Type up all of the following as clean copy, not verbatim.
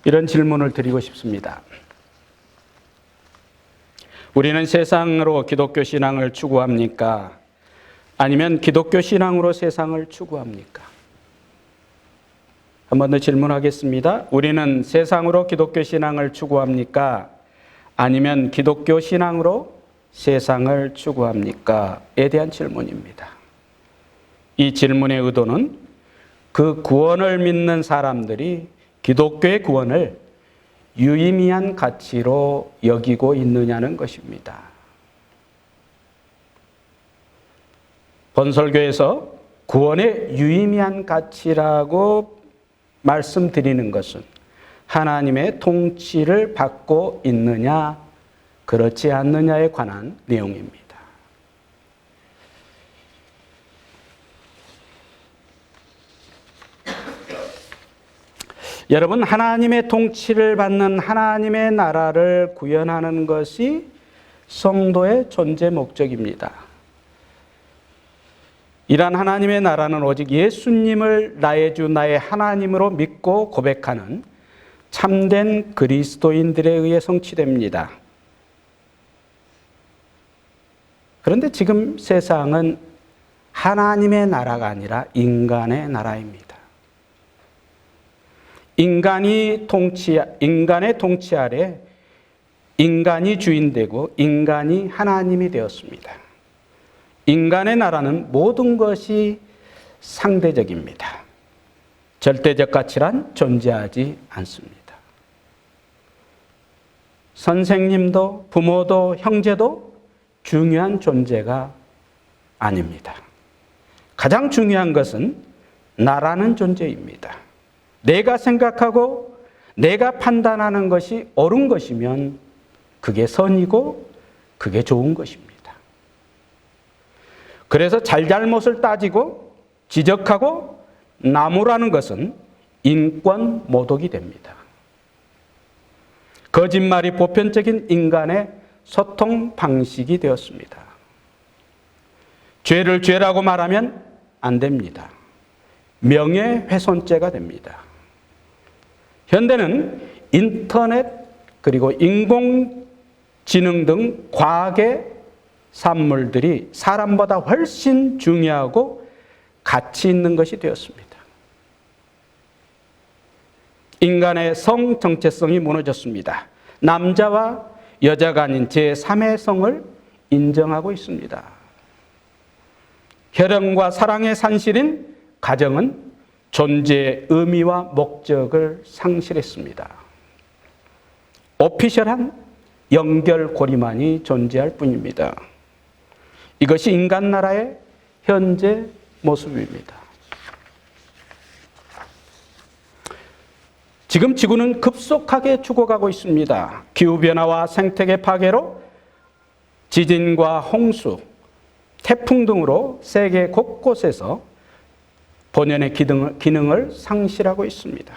이런 질문을 드리고 싶습니다. 우리는 세상으로 기독교 신앙을 추구합니까? 아니면 기독교 신앙으로 세상을 추구합니까? 한 번 더 질문하겠습니다. 우리는 세상으로 기독교 신앙을 추구합니까? 아니면 기독교 신앙으로 세상을 추구합니까? 에 대한 질문입니다. 이 질문의 의도는 그 구원을 믿는 사람들이 기독교의 구원을 유의미한 가치로 여기고 있느냐는 것입니다. 본설교에서 구원의 유의미한 가치라고 말씀드리는 것은 하나님의 통치를 받고 있느냐, 그렇지 않느냐에 관한 내용입니다. 여러분, 하나님의 통치를 받는 하나님의 나라를 구현하는 것이 성도의 존재 목적입니다. 이러한 하나님의 나라는 오직 예수님을 나의 주, 나의 하나님으로 믿고 고백하는 참된 그리스도인들에 의해 성취됩니다. 그런데 지금 세상은 하나님의 나라가 아니라 인간의 나라입니다. 인간의 통치 아래 인간이 주인 되고 인간이 하나님이 되었습니다. 인간의 나라는 모든 것이 상대적입니다. 절대적 가치란 존재하지 않습니다. 선생님도 부모도 형제도 중요한 존재가 아닙니다. 가장 중요한 것은 나라는 존재입니다. 내가 생각하고 내가 판단하는 것이 옳은 것이면 그게 선이고 그게 좋은 것입니다. 그래서 잘잘못을 따지고 지적하고 나무라는 것은 인권 모독이 됩니다. 거짓말이 보편적인 인간의 소통 방식이 되었습니다. 죄를 죄라고 말하면 안 됩니다. 명예훼손죄가 됩니다. 현대는 인터넷 그리고 인공지능 등 과학의 산물들이 사람보다 훨씬 중요하고 가치 있는 것이 되었습니다. 인간의 성 정체성이 무너졌습니다. 남자와 여자가 아닌 제3의 성을 인정하고 있습니다. 혈연과 사랑의 산실인 가정은 존재의 의미와 목적을 상실했습니다. 오피셜한 연결고리만이 존재할 뿐입니다. 이것이 인간 나라의 현재 모습입니다. 지금 지구는 급속하게 죽어가고 있습니다. 기후변화와 생태계 파괴로 지진과 홍수, 태풍 등으로 세계 곳곳에서 본연의 기능을 상실하고 있습니다.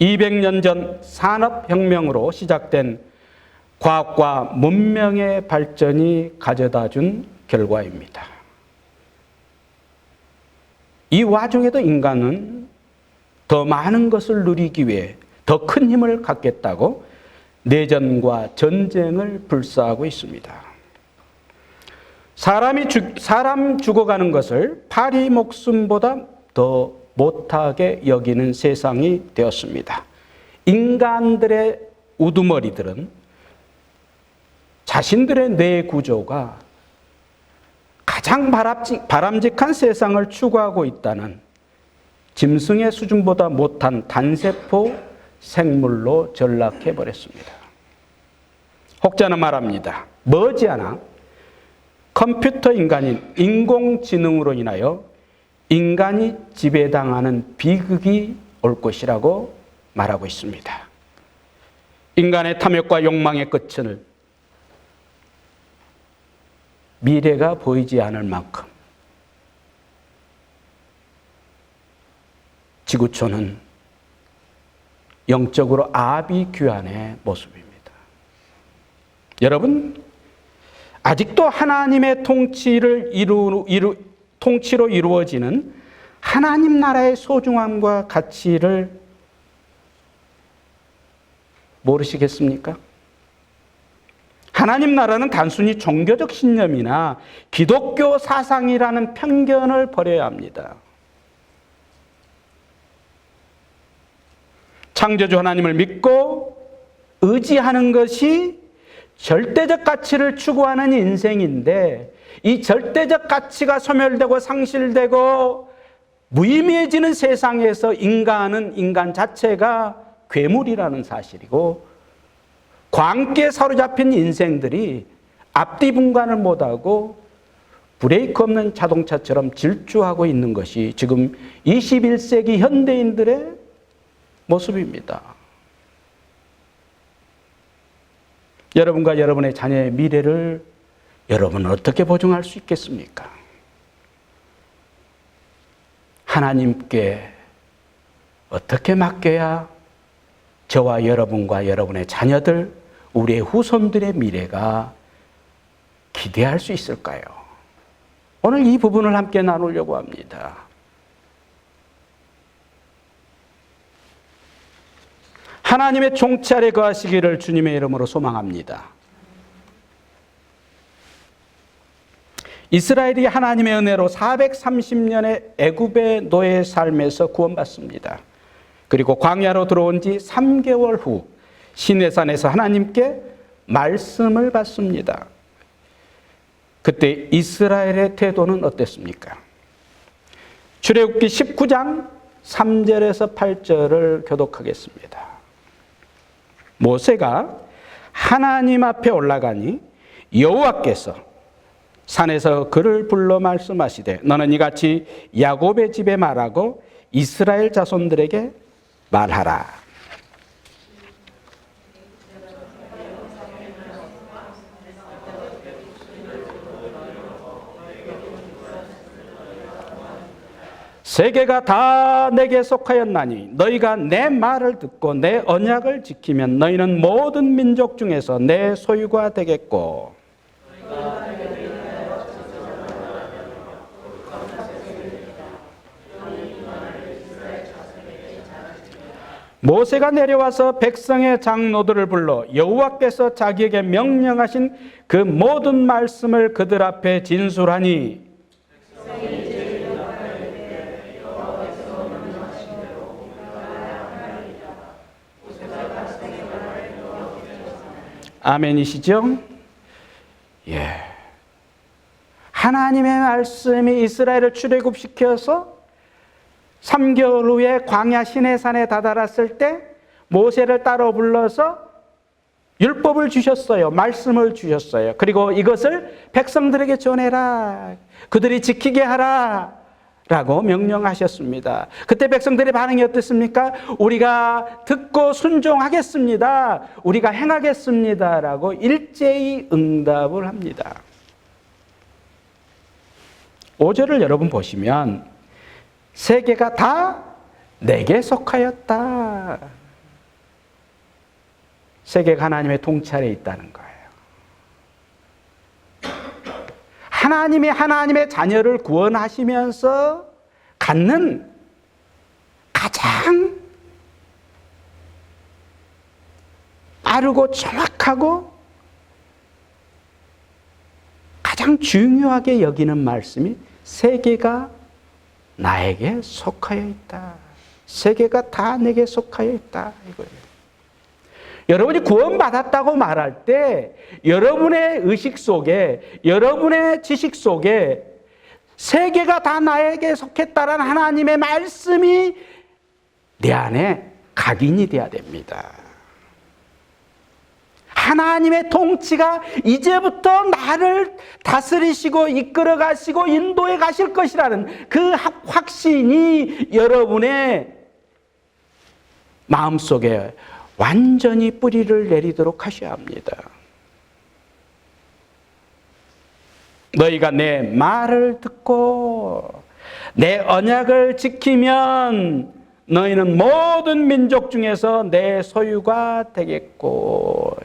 200년 전 산업혁명으로 시작된 과학과 문명의 발전이 가져다 준 결과입니다. 이 와중에도 인간은 더 많은 것을 누리기 위해 더 큰 힘을 갖겠다고 내전과 전쟁을 불사하고 있습니다. 사람 죽어가는 것을 파리 목숨보다 더 못하게 여기는 세상이 되었습니다. 인간들의 우두머리들은 자신들의 뇌 구조가 가장 바람직한 세상을 추구하고 있다는 짐승의 수준보다 못한 단세포 생물로 전락해버렸습니다. 혹자는 말합니다. 머지않아 컴퓨터 인간인 인공지능으로 인하여 인간이 지배당하는 비극이 올 것이라고 말하고 있습니다. 인간의 탐욕과 욕망의 끝은 미래가 보이지 않을 만큼 지구촌은 영적으로 아비규환의 모습입니다. 여러분, 아직도 하나님의 통치로 이루어지는 하나님 나라의 소중함과 가치를 모르시겠습니까? 하나님 나라는 단순히 종교적 신념이나 기독교 사상이라는 편견을 버려야 합니다. 창조주 하나님을 믿고 의지하는 것이 절대적 가치를 추구하는 인생인데, 이 절대적 가치가 소멸되고 상실되고 무의미해지는 세상에서 인간은 인간 자체가 괴물이라는 사실이고, 광기에 사로잡힌 인생들이 앞뒤 분간을 못하고 브레이크 없는 자동차처럼 질주하고 있는 것이 지금 21세기 현대인들의 모습입니다. 여러분과 여러분의 자녀의 미래를 여러분은 어떻게 보증할 수 있겠습니까? 하나님께 어떻게 맡겨야 저와 여러분과 여러분의 자녀들, 우리의 후손들의 미래가 기대할 수 있을까요? 오늘 이 부분을 함께 나누려고 합니다. 하나님의 통치 아래 거하시기를 주님의 이름으로 소망합니다. 이스라엘이 하나님의 은혜로 430년의 애굽의 노예 삶에서 구원받습니다. 그리고 광야로 들어온 지 3개월 후 시내산에서 하나님께 말씀을 받습니다. 그때 이스라엘의 태도는 어땠습니까? 출애굽기 19장 3절에서 8절을 교독하겠습니다. 모세가 하나님 앞에 올라가니 여호와께서 산에서 그를 불러 말씀하시되 너는 이같이 야곱의 집에 말하고 이스라엘 자손들에게 말하라. 세계가 다 내게 속하였나니 너희가 내 말을 듣고 내 언약을 지키면 너희는 모든 민족 중에서 내 소유가 되겠고, 모세가 내려와서 백성의 장로들을 불러 여호와께서 자기에게 명령하신 그 모든 말씀을 그들 앞에 진술하니 아멘이시죠? 예. 하나님의 말씀이 이스라엘을 출애굽시켜서 3개월 후에 광야 시내산에 다다랐을 때 모세를 따로 불러서 율법을 주셨어요. 말씀을 주셨어요. 그리고 이것을 백성들에게 전해라. 그들이 지키게 하라. 라고 명령하셨습니다. 그때 백성들의 반응이 어땠습니까? 우리가 듣고 순종하겠습니다. 우리가 행하겠습니다. 라고 일제히 응답을 합니다. 5절을 여러분 보시면 세계가 다 내게 속하였다. 세계가 하나님의 통치 아래에 있다는 거예요. 하나님이 하나님의 자녀를 구원하시면서 갖는 가장 빠르고 정확하고 가장 중요하게 여기는 말씀이 세계가 나에게 속하여 있다. 세계가 다 내게 속하여 있다. 이거예요. 여러분이 구원받았다고 말할 때 여러분의 의식 속에, 여러분의 지식 속에 세계가 다 나에게 속했다라는 하나님의 말씀이 내 안에 각인이 돼야 됩니다. 하나님의 통치가 이제부터 나를 다스리시고 이끌어 가시고 인도해 가실 것이라는 그 확신이 여러분의 마음속에 완전히 뿌리를 내리도록 하셔야 합니다. 너희가 내 말을 듣고 내 언약을 지키면 너희는 모든 민족 중에서 내 소유가 되겠고.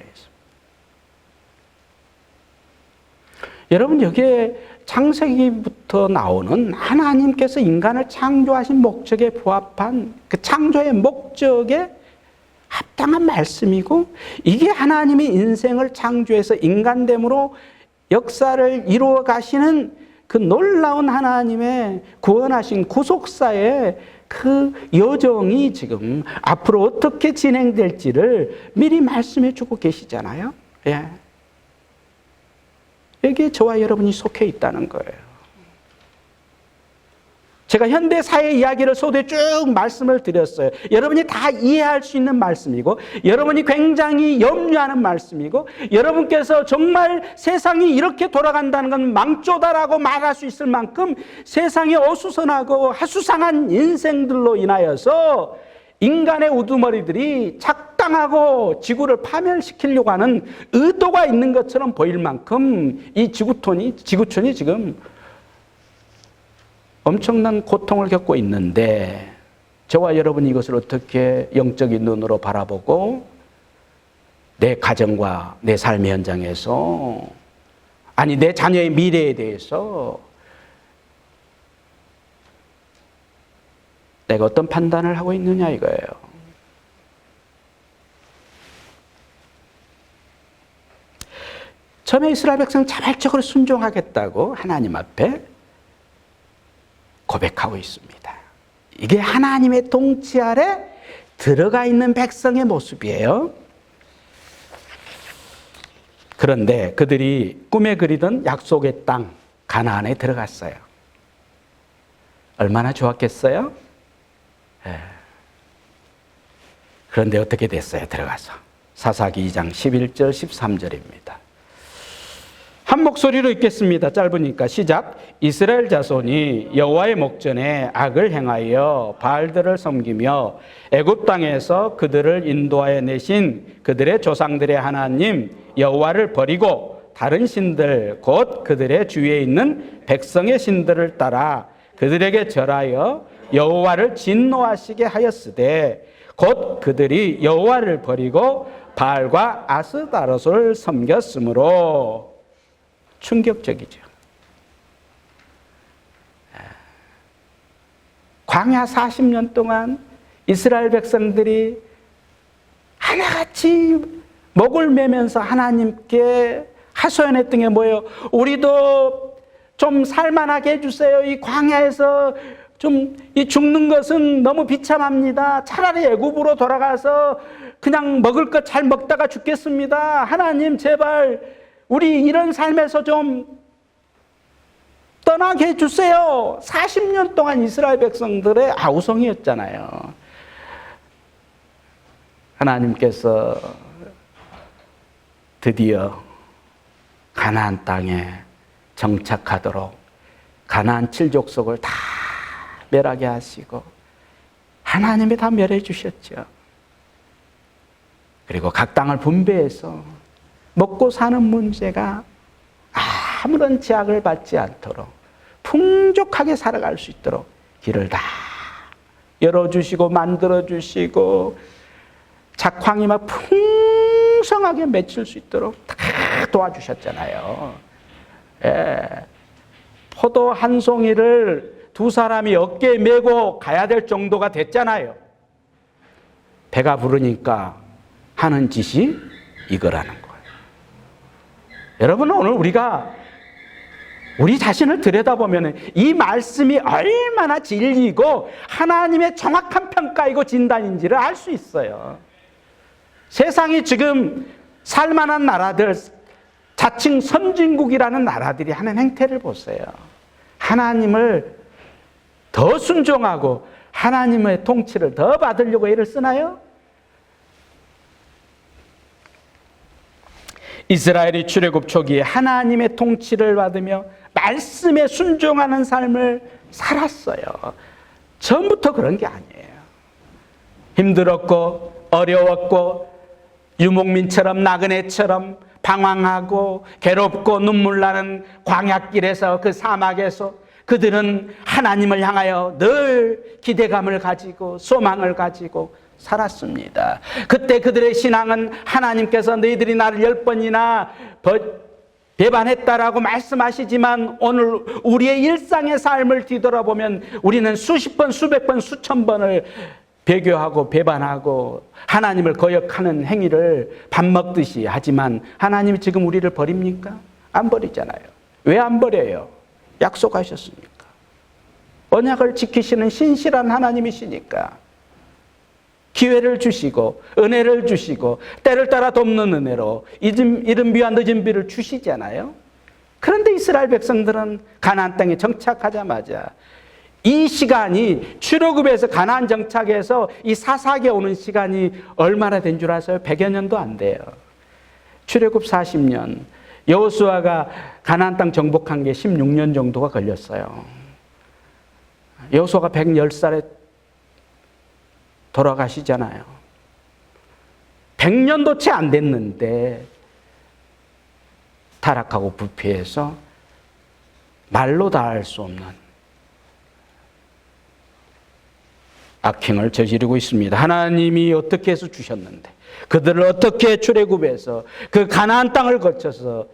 여러분, 여기에 창세기부터 나오는 하나님께서 인간을 창조하신 목적에 부합한 그 창조의 목적에 합당한 말씀이고 이게 하나님이 인생을 창조해서 인간됨으로 역사를 이루어 가시는 그 놀라운 하나님의 구원하신 구속사의 그 여정이 지금 앞으로 어떻게 진행될지를 미리 말씀해 주고 계시잖아요. 예. 여기에 저와 여러분이 속해 있다는 거예요. 제가 현대사회 이야기를 소대 쭉 말씀을 드렸어요. 여러분이 다 이해할 수 있는 말씀이고 여러분이 굉장히 염려하는 말씀이고 여러분께서 정말 세상이 이렇게 돌아간다는 건 망조다라고 말할 수 있을 만큼 세상이 어수선하고 하수상한 인생들로 인하여서 인간의 우두머리들이 착당하고 지구를 파멸시키려고 하는 의도가 있는 것처럼 보일 만큼 이 지구촌이 지금 엄청난 고통을 겪고 있는데 저와 여러분이 이것을 어떻게 영적인 눈으로 바라보고 내 가정과 내 삶의 현장에서 아니 내 자녀의 미래에 대해서 내가 어떤 판단을 하고 있느냐 이거예요. 처음에 이스라엘 백성 자발적으로 순종하겠다고 하나님 앞에 고백하고 있습니다. 이게 하나님의 통치 아래 들어가 있는 백성의 모습이에요. 그런데 그들이 꿈에 그리던 약속의 땅 가나안에 들어갔어요. 얼마나 좋았겠어요? 그런데 어떻게 됐어요? 들어가서 사사기 2장 11절 13절입니다. 한 목소리로 읽겠습니다. 짧으니까 시작. 이스라엘 자손이 여호와의 목전에 악을 행하여 바알들을 섬기며 애굽 땅에서 그들을 인도하여 내신 그들의 조상들의 하나님 여호와를 버리고 다른 신들 곧 그들의 주위에 있는 백성의 신들을 따라 그들에게 절하여 여호와를 진노하시게 하였으되 곧 그들이 여호와를 버리고 바알과 아스다롯을 섬겼으므로. 충격적이죠. 광야 40년 동안 이스라엘 백성들이 하나같이 목을 매면서 하나님께 하소연했던 게 뭐예요? 우리도 좀 살만하게 해주세요. 이 광야에서 좀 이 죽는 것은 너무 비참합니다. 차라리 애굽으로 돌아가서 그냥 먹을 것 잘 먹다가 죽겠습니다. 하나님 제발 우리 이런 삶에서 좀 떠나게 해주세요. 40년 동안 이스라엘 백성들의 아우성이었잖아요. 하나님께서 드디어 가나안 땅에 정착하도록 가나안 7족속을 다 멸하게 하시고 하나님이 다 멸해 주셨죠. 그리고 각 땅을 분배해서 먹고 사는 문제가 아무런 제약을 받지 않도록 풍족하게 살아갈 수 있도록 길을 다 열어주시고 만들어주시고 작황이 막 풍성하게 맺힐 수 있도록 다 도와주셨잖아요. 예. 포도 한 송이를 두 사람이 어깨에 메고 가야 될 정도가 됐잖아요. 배가 부르니까 하는 짓이 이거라는 거예요. 여러분 오늘 우리가 우리 자신을 들여다보면 이 말씀이 얼마나 진리이고 하나님의 정확한 평가이고 진단인지를 알 수 있어요. 세상이 지금 살만한 나라들, 자칭 선진국이라는 나라들이 하는 행태를 보세요. 하나님을 더 순종하고 하나님의 통치를 더 받으려고 애를 쓰나요? 이스라엘이 출애굽 초기에 하나님의 통치를 받으며 말씀에 순종하는 삶을 살았어요. 처음부터 그런 게 아니에요. 힘들었고 어려웠고 유목민처럼 나그네처럼 방황하고 괴롭고 눈물 나는 광야길에서 그 사막에서 그들은 하나님을 향하여 늘 기대감을 가지고 소망을 가지고 살았습니다. 그때 그들의 신앙은 하나님께서 너희들이 나를 10번이나 배반했다라고 말씀하시지만 오늘 우리의 일상의 삶을 뒤돌아보면 우리는 수십 번, 수백 번, 수천 번을 배교하고 배반하고 하나님을 거역하는 행위를 밥 먹듯이 하지만 하나님이 지금 우리를 버립니까? 안 버리잖아요. 왜 안 버려요? 약속하셨으니까. 언약을 지키시는 신실한 하나님이시니까. 기회를 주시고 은혜를 주시고 때를 따라 돕는 은혜로 이른 비와 늦은 비를 주시잖아요. 그런데 이스라엘 백성들은 가나안 땅에 정착하자마자 이 시간이 출애굽에서 가나안 정착해서 이 사사기에 오는 시간이 얼마나 된 줄 아세요? 100여 년도 안 돼요. 출애굽 40년, 여호수아가 가나안 땅 정복한 게 16년 정도가 걸렸어요. 여호수아가 110살에 돌아가시잖아요. 100년도 채 안 됐는데 타락하고 부패해서 말로 다 할 수 없는 악행을 저지르고 있습니다. 하나님이 어떻게 해서 주셨는데 그들을 어떻게 출애굽해서 그 가나안 땅을 거쳐서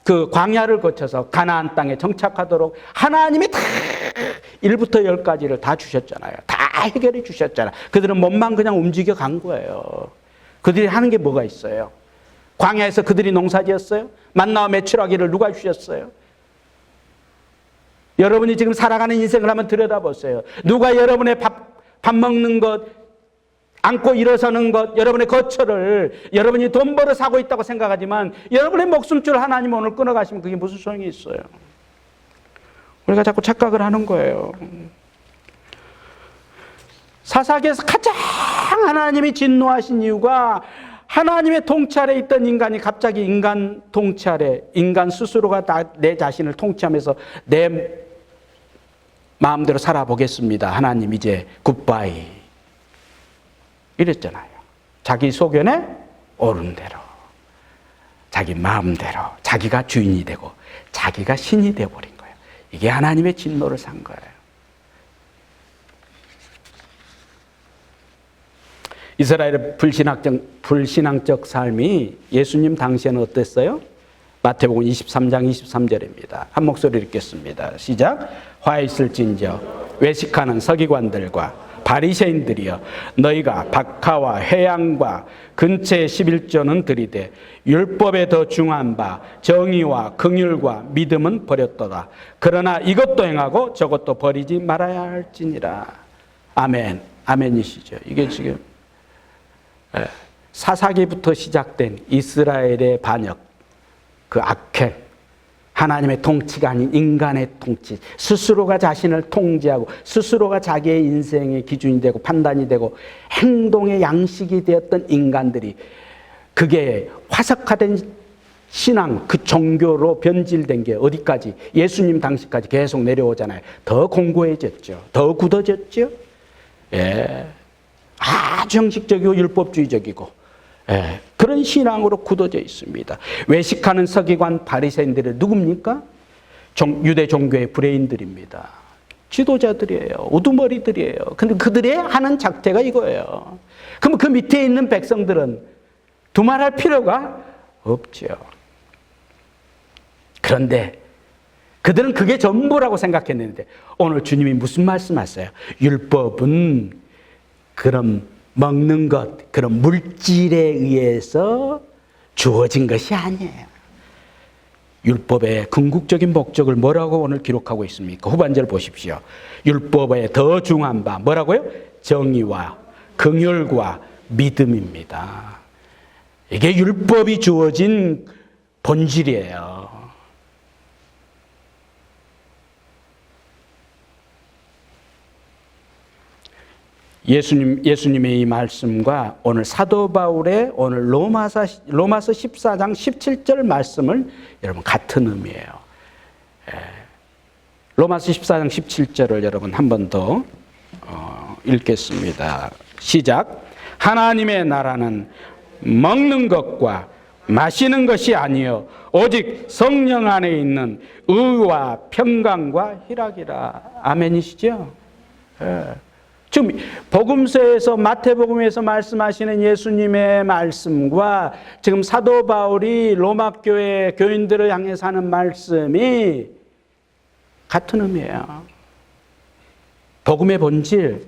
그 광야를 거쳐서 가나안 땅에 정착하도록 하나님이 다 1부터 10까지를 다 주셨잖아요. 다 해결해 주셨잖아요. 그들은 몸만 그냥 움직여 간 거예요. 그들이 하는 게 뭐가 있어요? 광야에서 그들이 농사지었어요? 만나와 메추라기를 누가 주셨어요? 여러분이 지금 살아가는 인생을 한번 들여다보세요. 누가 여러분의 밥 먹는 것, 앉고 일어서는 것, 여러분의 거처를 여러분이 돈 벌어 사고 있다고 생각하지만 여러분의 목숨줄 하나님 오늘 끊어가시면 그게 무슨 소용이 있어요? 우리가 자꾸 착각을 하는 거예요. 사사기에서 가장 하나님이 진노하신 이유가 하나님의 통찰에 있던 인간이 갑자기 인간 통찰에, 인간 스스로가 내 자신을 통치하면서 내 마음대로 살아보겠습니다. 하나님 이제 굿바이 이랬잖아요. 자기 소견에 옳은 대로, 자기 마음대로, 자기가 주인이 되고 자기가 신이 되어버린 거예요. 이게 하나님의 진노를 산 거예요. 이스라엘의 불신앙적 삶이 예수님 당시에는 어땠어요? 마태복음 23장 23절입니다. 한 목소리 읽겠습니다. 시작. 화 있을진저 외식하는 서기관들과 바리새인들이여, 너희가 박하와 회양과 근처의 11조는 들이되 율법에 더 중한 바 정의와 긍휼과 믿음은 버렸도다. 그러나 이것도 행하고 저것도 버리지 말아야 할지니라. 아멘. 아멘이시죠. 이게 지금 사사기부터 시작된 이스라엘의 반역, 그 악행, 하나님의 통치가 아닌 인간의 통치, 스스로가 자신을 통제하고 스스로가 자기의 인생의 기준이 되고 판단이 되고 행동의 양식이 되었던 인간들이 그게 화석화된 신앙, 그 종교로 변질된 게 어디까지? 예수님 당시까지 계속 내려오잖아요. 더 공고해졌죠. 더 굳어졌죠. 예. 아주 형식적이고 율법주의적이고 그런 신앙으로 굳어져 있습니다. 외식하는 서기관 바리새인들이 누굽니까? 유대 종교의 브레인들입니다. 지도자들이에요. 우두머리들이에요. 근데 그들의 하는 작태가 이거예요. 그럼 그 밑에 있는 백성들은 두말할 필요가 없죠. 그런데 그들은 그게 전부라고 생각했는데 오늘 주님이 무슨 말씀하세요? 율법은 그런 먹는 것, 그런 물질에 의해서 주어진 것이 아니에요. 율법의 궁극적인 목적을 뭐라고 오늘 기록하고 있습니까? 후반절 보십시오. 율법에 더 중한 바 뭐라고요? 정의와 긍휼과 믿음입니다. 이게 율법이 주어진 본질이에요. 예수님의 이 말씀과 오늘 사도 바울의 오늘 로마서 14장 17절 말씀을 여러분 같은 의미예요. 로마서 14장 17절을 여러분 한 번 더 읽겠습니다. 시작. 하나님의 나라는 먹는 것과 마시는 것이 아니요 오직 성령 안에 있는 의와 평강과 희락이라. 아멘이시죠? 지금 복음서에서 마태복음에서 말씀하시는 예수님의 말씀과 지금 사도 바울이 로마 교회 교인들을 향해서 하는 말씀이 같은 의미예요. 복음의 본질,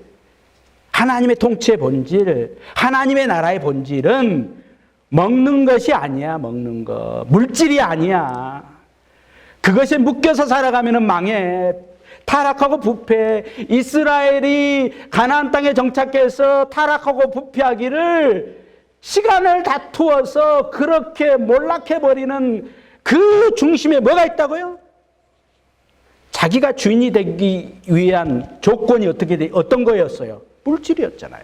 하나님의 통치의 본질, 하나님의 나라의 본질은 먹는 것이 아니야, 먹는 거. 물질이 아니야. 그것에 묶여서 살아가면 망해. 타락하고 부패. 이스라엘이 가나안 땅에 정착해서 타락하고 부패하기를 시간을 다투어서 그렇게 몰락해버리는 그 중심에 뭐가 있다고요? 자기가 주인이 되기 위한 조건이 어떤 거였어요? 물질이었잖아요.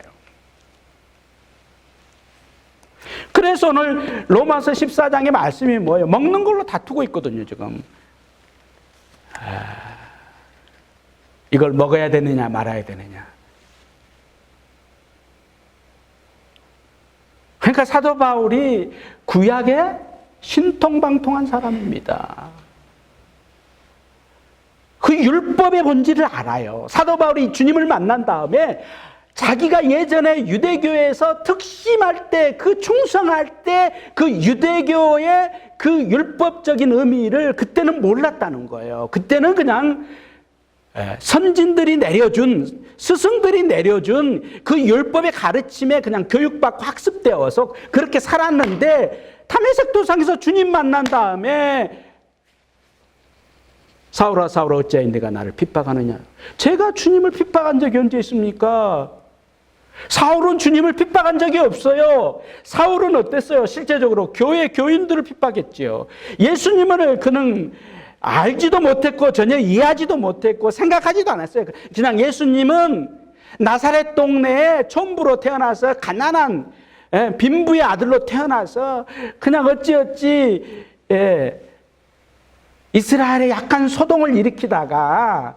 그래서 오늘 로마서 14장의 말씀이 뭐예요? 먹는 걸로 다투고 있거든요, 지금. 이걸 먹어야 되느냐 말아야 되느냐. 그러니까 사도 바울이 구약에 신통방통한 사람입니다. 그 율법의 본질을 알아요. 사도 바울이 주님을 만난 다음에 자기가 예전에 유대교에서 특심할 때, 그 충성할 때 그 유대교의 그 율법적인 의미를 그때는 몰랐다는 거예요. 그때는 그냥 선진들이 내려준, 스승들이 내려준 그 율법의 가르침에 그냥 교육받고 학습되어서 그렇게 살았는데, 다메섹 도상에서 주님 만난 다음에 사울아 사울아 어찌하여 네가 나를 핍박하느냐. 제가 주님을 핍박한 적이 언제 있습니까? 사울은 주님을 핍박한 적이 없어요. 사울은 어땠어요? 실제적으로 교회 교인들을 핍박했지요. 예수님을 그는 알지도 못했고 전혀 이해하지도 못했고 생각하지도 않았어요. 그냥 예수님은 나사렛 동네에 촌부로 태어나서 가난한 빈부의 아들로 태어나서 그냥 어찌어찌 이스라엘에 약간 소동을 일으키다가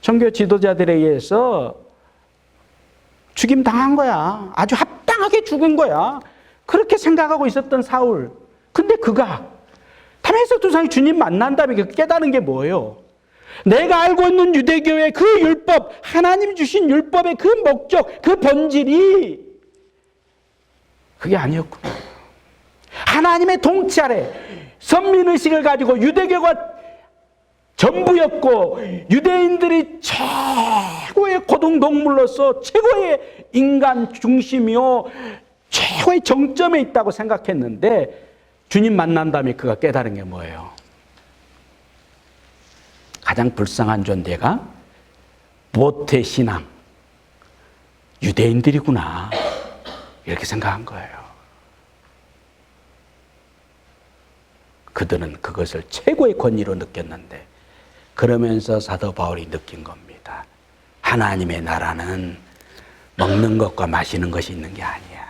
종교 지도자들에 의해서 죽임당한 거야. 아주 합당하게 죽은 거야. 그렇게 생각하고 있었던 사울. 근데 그가 다메섹 도상이 주님 만난 다음에 깨달은 게 뭐예요? 내가 알고 있는 유대교의 그 율법, 하나님 주신 율법의 그 목적, 그 본질이 그게 아니었구나. 하나님의 통치 아래 선민의식을 가지고 유대교가 전부였고 유대인들이 최고의 고등동물로서 최고의 인간 중심이요 최고의 정점에 있다고 생각했는데 주님 만난 다음에 그가 깨달은 게 뭐예요? 가장 불쌍한 존재가 모태신앙 유대인들이구나 이렇게 생각한 거예요. 그들은 그것을 최고의 권위로 느꼈는데 그러면서 사도 바울이 느낀 겁니다. 하나님의 나라는 먹는 것과 마시는 것이 있는 게 아니야.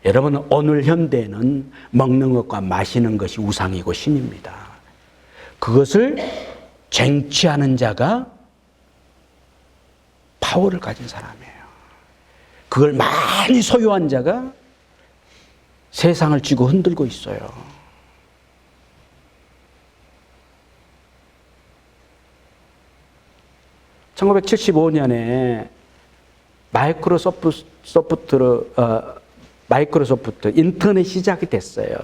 여러분 오늘 현대는 먹는 것과 마시는 것이 우상이고 신입니다. 그것을 쟁취하는 자가 파워를 가진 사람이에요. 그걸 많이 소유한 자가 세상을 쥐고 흔들고 있어요. 1975년에 마이크로소프트 인터넷 시작이 됐어요.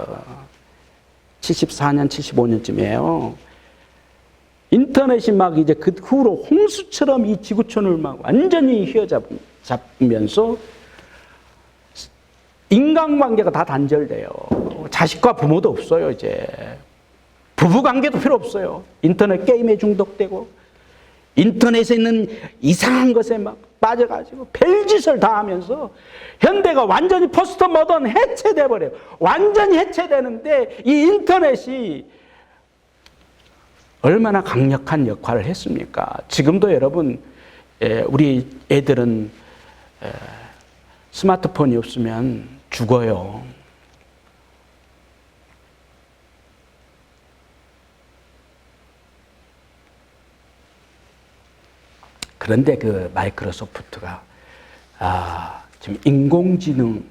74년, 75년쯤이에요. 인터넷이 막 이제 그 후로 홍수처럼 이 지구촌을 막 완전히 휘어잡으면서 인간관계가 다 단절돼요. 자식과 부모도 없어요, 이제. 부부관계도 필요 없어요. 인터넷 게임에 중독되고 인터넷에 있는 이상한 것에 막 빠져가지고 별짓을 다 하면서 현대가 완전히 포스트 모던 해체돼 버려요. 완전히 해체되는데 이 인터넷이 얼마나 강력한 역할을 했습니까? 지금도 여러분 우리 애들은 스마트폰이 없으면 죽어요. 그런데 그 마이크로소프트가 지금 인공지능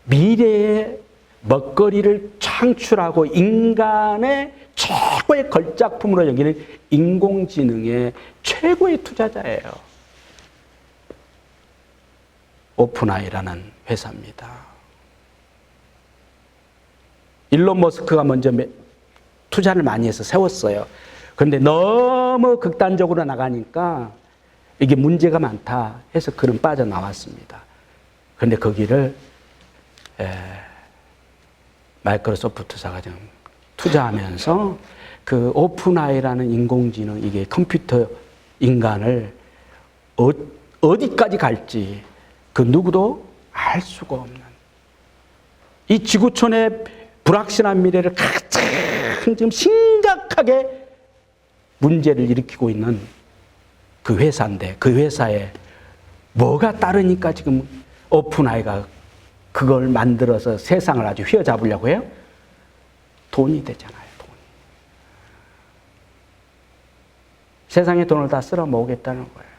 미래의 먹거리를 창출하고 인간의 최고의 걸작품으로 여기는 인공지능의 최고의 투자자예요. 오픈아이라는 회사입니다. 일론 머스크가 먼저 투자를 많이 해서 세웠어요. 그런데 너무 극단적으로 나가니까 이게 문제가 많다 해서 글은 빠져나왔습니다. 그런데 거기를 마이크로소프트사가 좀 투자하면서 그 오픈AI라는 인공지능, 이게 컴퓨터 인간을 어디까지 갈지 그 누구도 알 수가 없는 이 지구촌의 불확실한 미래를 가장 지금 심각하게 문제를 일으키고 있는 그 회사인데, 그 회사에 뭐가 따르니까 지금 오픈AI가 그걸 만들어서 세상을 아주 휘어잡으려고 해요? 돈이 되잖아요, 돈이. 세상의 돈을 다 쓸어 모으겠다는 거예요.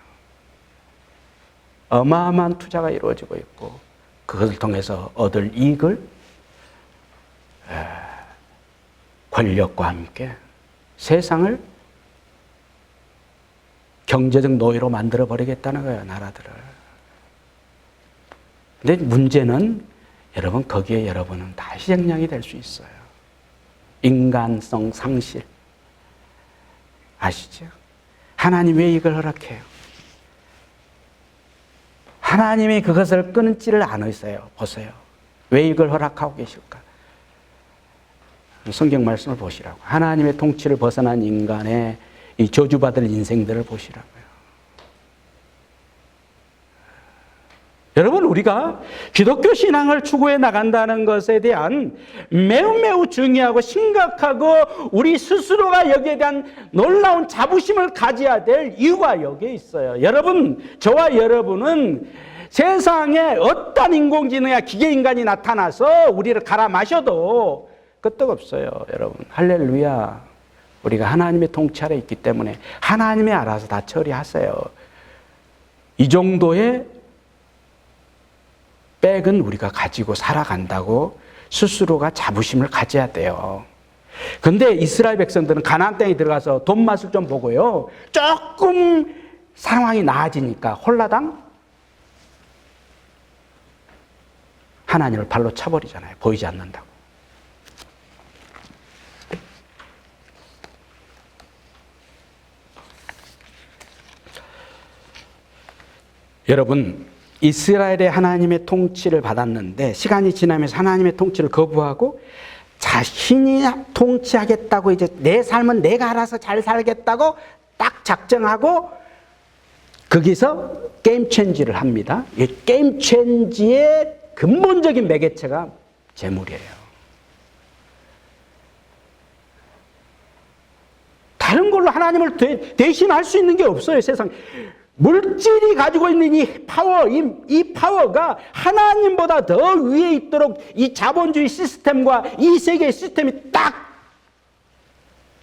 어마어마한 투자가 이루어지고 있고, 그것을 통해서 얻을 이익을 권력과 함께 세상을 경제적 노예로 만들어버리겠다는 거예요, 나라들을. 근데 문제는 여러분, 거기에 여러분은 다 희생양이 될 수 있어요. 인간성 상실. 아시죠? 하나님 왜 이걸 허락해요? 하나님이 그것을 끊지를 않으세요. 보세요. 왜 이걸 허락하고 계실까? 성경 말씀을 보시라고. 하나님의 통치를 벗어난 인간의 이 저주받을 인생들을 보시라고요. 여러분, 우리가 기독교 신앙을 추구해 나간다는 것에 대한 매우 중요하고 심각하고 우리 스스로가 여기에 대한 놀라운 자부심을 가져야 될 이유가 여기에 있어요. 여러분, 저와 여러분은 세상에 어떤 인공지능이나 기계인간이 나타나서 우리를 갈아 마셔도 끄떡없어요. 여러분, 할렐루야. 우리가 하나님의 통치 아래 있기 때문에 하나님이 알아서 다 처리하세요. 이 정도의 백은 우리가 가지고 살아간다고 스스로가 자부심을 가져야 돼요. 그런데 이스라엘 백성들은 가나안 땅에 들어가서 돈 맛을 좀 보고요, 조금 상황이 나아지니까 홀라당 하나님을 발로 차버리잖아요. 보이지 않는다고. 여러분, 이스라엘의 하나님의 통치를 받았는데 시간이 지나면서 하나님의 통치를 거부하고 자신이 통치하겠다고, 이제 내 삶은 내가 알아서 잘 살겠다고 딱 작정하고 거기서 게임 체인지를 합니다. 이 게임 체인지의 근본적인 매개체가 재물이에요. 다른 걸로 하나님을 대신할 수 있는 게 없어요, 세상. 물질이 가지고 있는 이 파워, 이 파워가 하나님보다 더 위에 있도록 이 자본주의 시스템과 이 세계의 시스템이 딱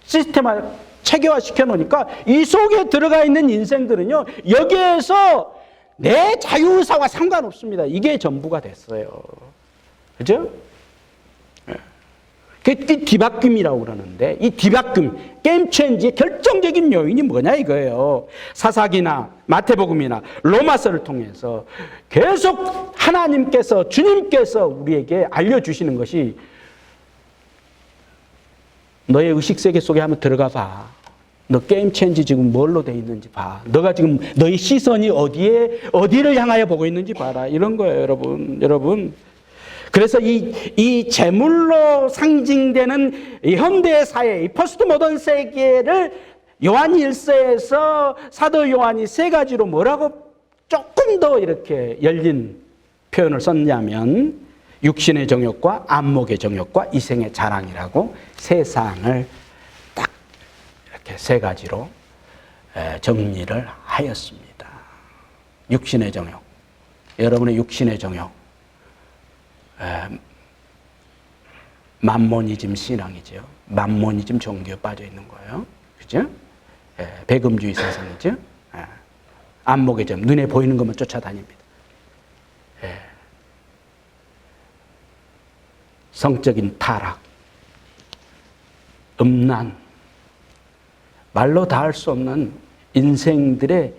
시스템화, 체계화시켜 놓으니까 이 속에 들어가 있는 인생들은요, 여기에서 내 자유의사와 상관없습니다. 이게 전부가 됐어요. 그죠? 그 뒤바뀜이라고 그러는데, 이 뒤바뀜, 게임 체인지의 결정적인 요인이 뭐냐 이거예요. 사사기나 마태복음이나 로마서를 통해서 계속 하나님께서, 주님께서 우리에게 알려주시는 것이, 너의 의식세계 속에 한번 들어가 봐. 너 게임 체인지 지금 뭘로 돼 있는지 봐. 너가 지금 너의 시선이 어디를 향하여 보고 있는지 봐라. 이런 거예요, 여러분. 그래서 이 재물로 상징되는 이 현대 사회, 이 포스트 모던 세계를 요한 1서에서 사도 요한이 세 가지로 뭐라고 조금 더 이렇게 열린 표현을 썼냐면, 육신의 정욕과 안목의 정욕과 이생의 자랑이라고 세상을 딱 이렇게 세 가지로 정리를 하였습니다. 육신의 정욕, 여러분의 육신의 정욕, 맘모니즘 신앙이죠. 맘모니즘 종교에 빠져 있는 거예요. 그죠? 배금주의 사상이죠. 안목의 점, 눈에 보이는 것만 쫓아다닙니다. 성적인 타락, 음란, 말로 다 할 수 없는 인생들의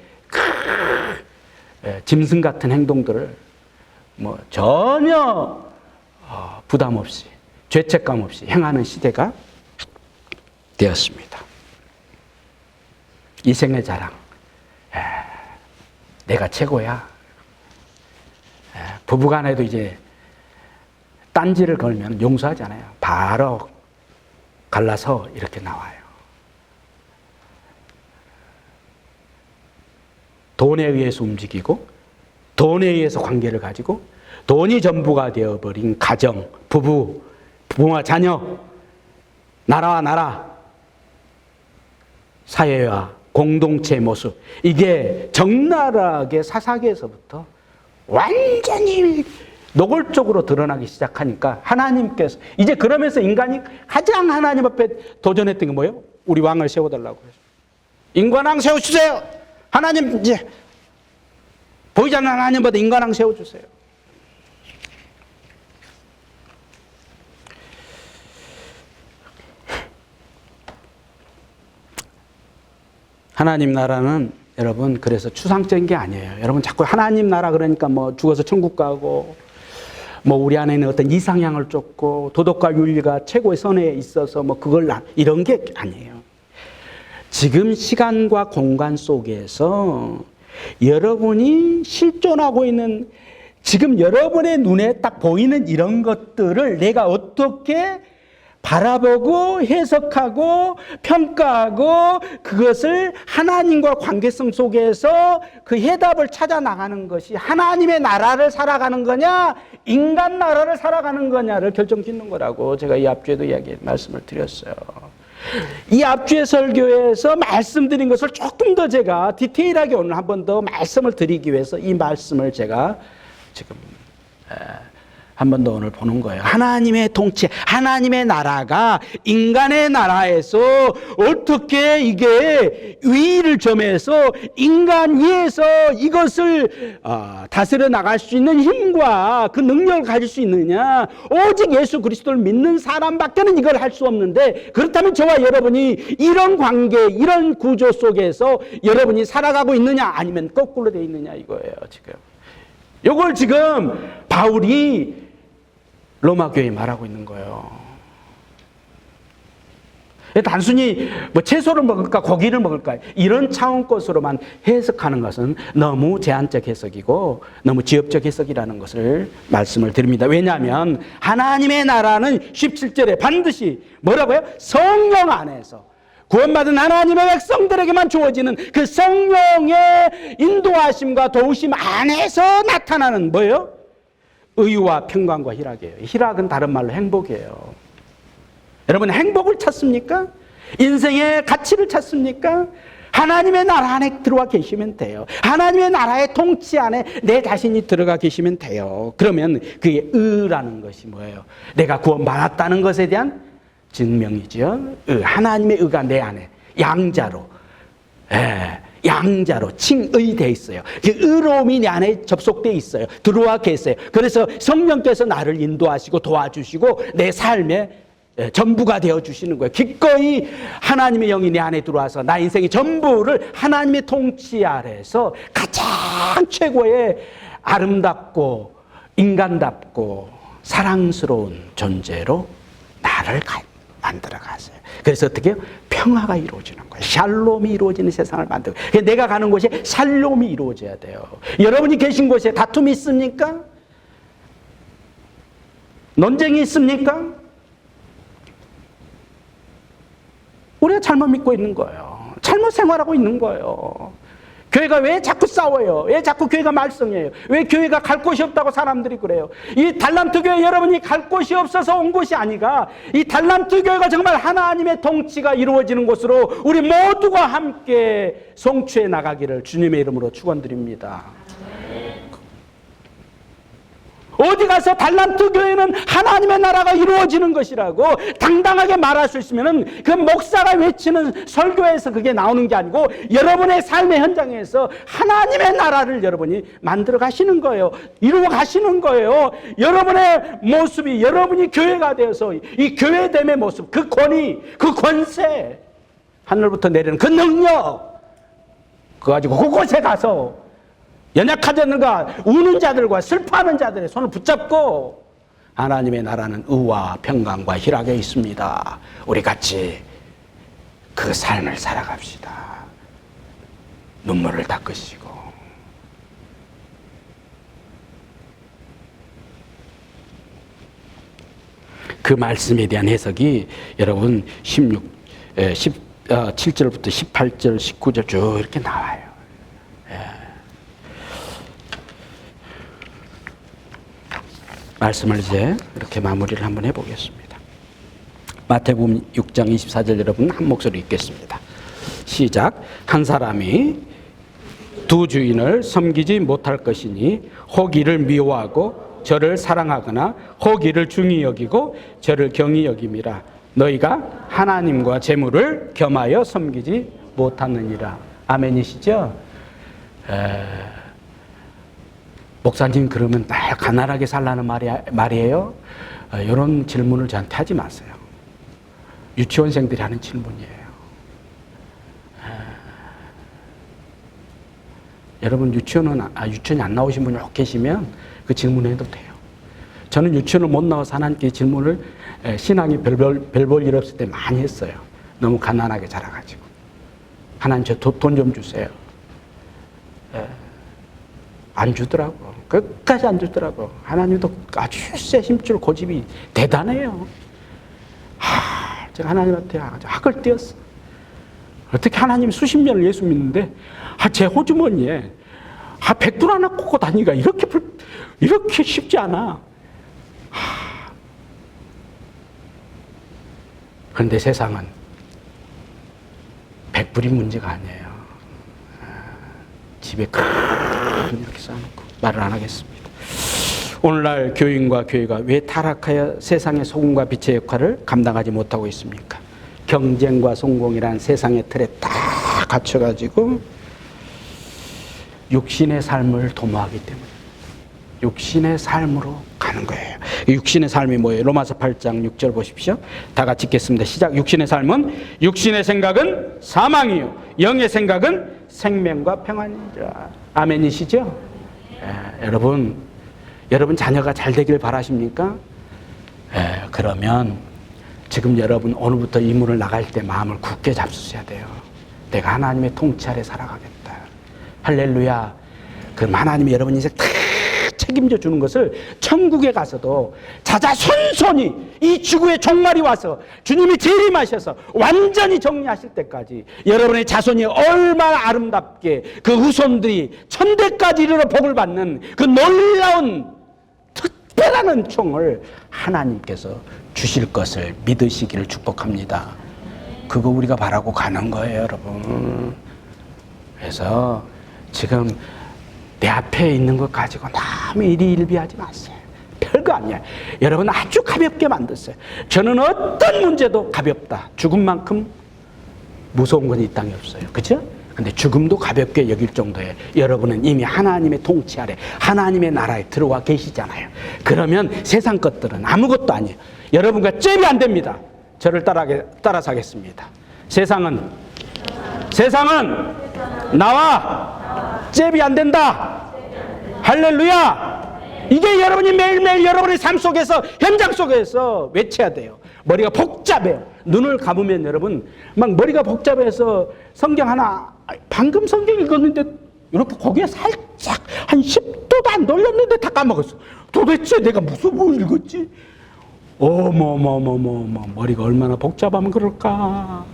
짐승 같은 행동들을 뭐 전혀 부담 없이, 죄책감 없이 행하는 시대가 되었습니다. 이생의 자랑. 내가 최고야. 부부간에도 이제 딴지를 걸면 용서하잖아요. 바로 갈라서 이렇게 나와요. 돈에 의해서 움직이고 돈에 의해서 관계를 가지고 돈이 전부가 되어버린 가정, 부부와 자녀, 나라와 나라, 사회와 공동체의 모습, 이게 적나라하게 사사기에서부터 완전히 노골적으로 드러나기 시작하니까 하나님께서 이제 그러면서 인간이 가장 하나님 앞에 도전했던 게 뭐예요? 우리 왕을 세워달라고 그래서 인간왕 세워주세요. 하나님 이제 보이지 않는 하나님보다 인간왕 세워주세요. 하나님 나라는 여러분 그래서 추상적인 게 아니에요. 여러분 자꾸 하나님 나라 그러니까 뭐 죽어서 천국 가고 뭐 우리 안에 있는 어떤 이상향을 쫓고 도덕과 윤리가 최고의 선에 있어서 뭐 그걸 이런 게 아니에요. 지금 시간과 공간 속에서 여러분이 실존하고 있는 지금 여러분의 눈에 딱 보이는 이런 것들을 내가 어떻게 바라보고 해석하고 평가하고 그것을 하나님과 관계성 속에서 그 해답을 찾아 나가는 것이 하나님의 나라를 살아가는 거냐 인간 나라를 살아가는 거냐를 결정짓는 거라고 제가 이 앞주에도 말씀을 드렸어요. 이 앞주의 설교에서 말씀드린 것을 조금 더 제가 디테일하게 오늘 한 번 더 말씀을 드리기 위해서 이 말씀을 제가 지금 한 번 더 오늘 보는 거예요. 하나님의 통치, 하나님의 나라가 인간의 나라에서 어떻게 이게 위를 점해서 인간 위에서 이것을 다스려 나갈 수 있는 힘과 그 능력을 가질 수 있느냐. 오직 예수 그리스도를 믿는 사람밖에는 이걸 할 수 없는데 그렇다면 저와 여러분이 이런 관계, 이런 구조 속에서 여러분이 살아가고 있느냐 아니면 거꾸로 되어 있느냐 이거예요 지금. 이걸 지금 바울이 로마 교회에 말하고 있는 거예요. 단순히 뭐 채소를 먹을까 고기를 먹을까 이런 차원 것으로만 해석하는 것은 너무 제한적 해석이고 너무 지엽적 해석이라는 것을 말씀을 드립니다. 왜냐하면 하나님의 나라는 17절에 반드시 뭐라고요? 성령 안에서 구원받은 하나님의 백성들에게만 주어지는 그 성령의 인도하심과 도우심 안에서 나타나는 뭐예요? 의와 평강과 희락이에요. 희락은 다른 말로 행복이에요. 여러분 행복을 찾습니까? 인생의 가치를 찾습니까? 하나님의 나라 안에 들어와 계시면 돼요. 하나님의 나라의 통치 안에 내 자신이 들어가 계시면 돼요. 그러면 그게 의라는 것이 뭐예요? 내가 구원받았다는 것에 대한 증명이죠. 하나님의 의가 내 안에 양자로 양자로 칭의되어 있어요. 그 의로움이 내 안에 접속되어 있어요. 들어와 계세요. 그래서 성령께서 나를 인도하시고 도와주시고 내 삶의 전부가 되어주시는 거예요. 기꺼이 하나님의 영이 내 안에 들어와서 나 인생의 전부를 하나님의 통치 아래서 가장 최고의 아름답고 인간답고 사랑스러운 존재로 나를 만들어 가세요. 그래서 어떻게 해요? 평화가 이루어지는 거예요. 샬롬이 이루어지는 세상을 만들고 내가 가는 곳에 샬롬이 이루어져야 돼요. 여러분이 계신 곳에 다툼이 있습니까? 논쟁이 있습니까? 우리가 잘못 믿고 있는 거예요. 잘못 생활하고 있는 거예요. 교회가 왜 자꾸 싸워요? 왜 자꾸 교회가 말썽이에요? 왜 교회가 갈 곳이 없다고 사람들이 그래요? 이 달란트 교회 여러분이 갈 곳이 없어서 온 곳이 아니라 이 달란트 교회가 정말 하나님의 통치가 이루어지는 곳으로 우리 모두가 함께 성취해 나가기를 주님의 이름으로 축원드립니다. 어디 가서 달란트 교회는 하나님의 나라가 이루어지는 것이라고 당당하게 말할 수 있으면 그 목사가 외치는 설교에서 그게 나오는 게 아니고 여러분의 삶의 현장에서 하나님의 나라를 여러분이 만들어 가시는 거예요. 이루어 가시는 거예요. 여러분의 모습이 여러분이 교회가 되어서 이 교회됨의 모습, 그 권위, 그 권세, 하늘부터 내리는 그 능력 그거 가지고 그곳에 가서 연약하지 않는가 우는 자들과 슬퍼하는 자들의 손을 붙잡고 하나님의 나라는 의와 평강과 희락에 있습니다. 우리 같이 그 삶을 살아갑시다. 눈물을 닦으시고 그 말씀에 대한 해석이 여러분 7절부터 18절, 19절 쭉 이렇게 나와요. 말씀을 이제 이렇게 마무리를 한번 해보겠습니다. 마태복음 6장 24절 여러분 한 목소리 읽겠습니다. 시작. 한 사람이 두 주인을 섬기지 못할 것이니 혹 이를 미워하고 저를 사랑하거나 혹 이를 중히 여기고 저를 경히 여김이라. 너희가 하나님과 재물을 겸하여 섬기지 못하느니라. 아멘이시죠? 목사님 그러면 날 가난하게 살라는 말이에요? 이런 질문을 저한테 하지 마세요. 유치원생들이 하는 질문이에요. 여러분 유치원이 안 나오신 분이 혹 계시면 그 질문해도 돼요. 저는 유치원을 못 나와서 하나님께 질문을 신앙이 별 볼 일 없을 때 많이 했어요. 너무 가난하게 자라가지고. 하나님 저 돈 좀 주세요. 안 주더라고. 끝까지 안 주더라고. 하나님도 아주 힘줄 고집이 대단해요. 제가 하나님한테 아주 학을 띄었어. 어떻게 하나님 수십 년을 예수 믿는데 제 호주머니에 100불 하나 꽂고 다니기가 이렇게 쉽지 않아. 그런데 세상은 100불이 문제가 아니에요. 집에 이렇게 쌓아놓고 말을 안 하겠습니다. 오늘날 교인과 교회가 왜 타락하여 세상의 소금과 빛의 역할을 감당하지 못하고 있습니까? 경쟁과 성공이란 세상의 틀에 딱 갇혀가지고 육신의 삶을 도모하기 때문에 육신의 삶으로 가는 거예요. 육신의 삶이 뭐예요? 로마서 8장 6절 보십시오. 다 같이 읽겠습니다. 시작. 육신의 삶은 육신의 생각은 사망이요 영의 생각은 생명과 평안이라. 아멘이시죠? 여러분 자녀가 잘 되길 바라십니까? 그러면 지금 여러분 오늘부터 이 문을 나갈 때 마음을 굳게 잡수셔야 돼요. 내가 하나님의 통치 아래 살아가겠다. 할렐루야. 그럼 하나님이 여러분 인생 다 책임져 주는 것을 천국에 가서도 자자손손이 이 지구의 종말이 와서 주님이 재림하셔서 완전히 정리하실 때까지 여러분의 자손이 얼마나 아름답게 그 후손들이 천대까지 이르러 복을 받는 그 놀라운 특별한 은총을 하나님께서 주실 것을 믿으시기를 축복합니다. 그거 우리가 바라고 가는 거예요, 여러분. 그래서 지금 내 앞에 있는 것 가지고 너무 일희일비하지 마세요. 별거 아니야. 여러분 아주 가볍게 만들었어요. 저는 어떤 문제도 가볍다. 죽음만큼 무서운 건 이 땅에 없어요. 그렇죠? 근데 죽음도 가볍게 여길 정도에 여러분은 이미 하나님의 통치 아래 하나님의 나라에 들어와 계시잖아요. 그러면 세상 것들은 아무것도 아니에요. 여러분과 잽이 안 됩니다. 저를 따라서 하겠습니다. 세상은 나와 잽이 안 된다. 할렐루야. 이게 여러분이 매일매일 여러분의 삶 속에서 현장 속에서 외쳐야 돼요. 머리가 복잡해요. 눈을 감으면 여러분 막 머리가 복잡해서 성경 하나 방금 성경 읽었는데 이렇게 거기에 살짝 한 10도도 안 돌렸는데 다 까먹었어. 도대체 내가 무슨 뭘 읽었지? 머리가 얼마나 복잡하면 그럴까?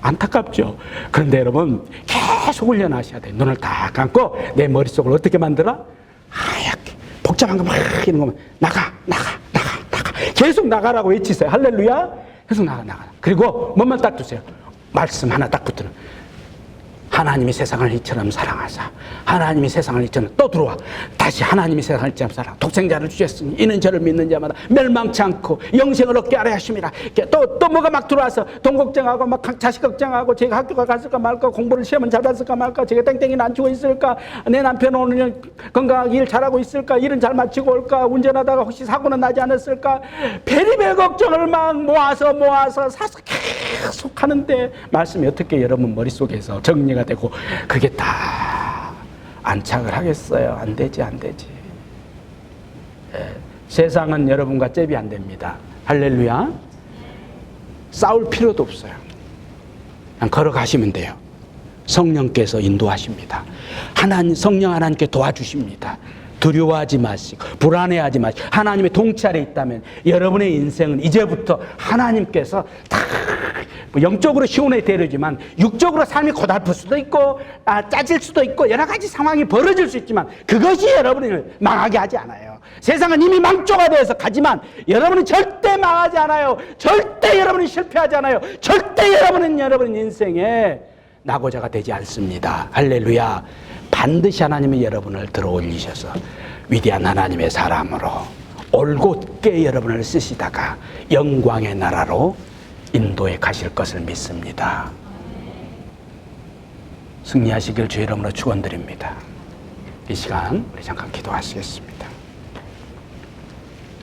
안타깝죠. 그런데 여러분 계속 훈련하셔야 돼요. 눈을 다 감고 내 머릿속을 어떻게 만들어? 하얗게 복잡한 거 막 이런 거면 나가 계속 나가라고 외치세요. 할렐루야. 계속 나가. 그리고 뭐만 딱 두세요. 말씀 하나 딱 붙드는. 하나님이 세상을 이처럼 사랑하사 하나님이 세상을 이처럼 또 들어와 다시 하나님이 세상을 이처럼 사랑 독생자를 주셨으니 이는 저를 믿는 자마다 멸망치 않고 영생을 얻게 하려 하심이라. 또 뭐가 막 들어와서 돈 걱정하고 막 자식 걱정하고 제가 학교가 갔을까 말까 공부를 시험은 잘 봤을까 말까 제가 땡땡이는 안 치고 있을까 내 남편은 오늘 건강하게 일 잘하고 있을까 일은 잘 마치고 올까 운전하다가 혹시 사고는 나지 않았을까 별의별 걱정을 막 모아서 사서 계속 하는데 말씀이 어떻게 여러분 머릿속에서 정리가 되고 그게 다 안착을 하겠어요? 안 되지. 세상은 여러분과 잽이 안 됩니다. 할렐루야. 싸울 필요도 없어요. 그냥 걸어가시면 돼요. 성령께서 인도하십니다. 성령 하나님께 도와주십니다. 두려워하지 마시고 불안해하지 마시고 하나님의 통치 아래 있다면 여러분의 인생은 이제부터 하나님께서 다 영적으로 시온에 데려지만 육적으로 삶이 고달플 수도 있고 짜질 수도 있고 여러 가지 상황이 벌어질 수 있지만 그것이 여러분을 망하게 하지 않아요. 세상은 이미 망조가 되어서 가지만 여러분은 절대 망하지 않아요. 절대 여러분은 실패하지 않아요. 절대 여러분은 여러분 인생에 낙오자가 되지 않습니다. 할렐루야. 반드시 하나님이 여러분을 들어 올리셔서 위대한 하나님의 사람으로 올곧게 여러분을 쓰시다가 영광의 나라로 인도에 가실 것을 믿습니다. 승리하시길 주의 이름으로 축원드립니다. 이 시간 우리 잠깐 기도하시겠습니다.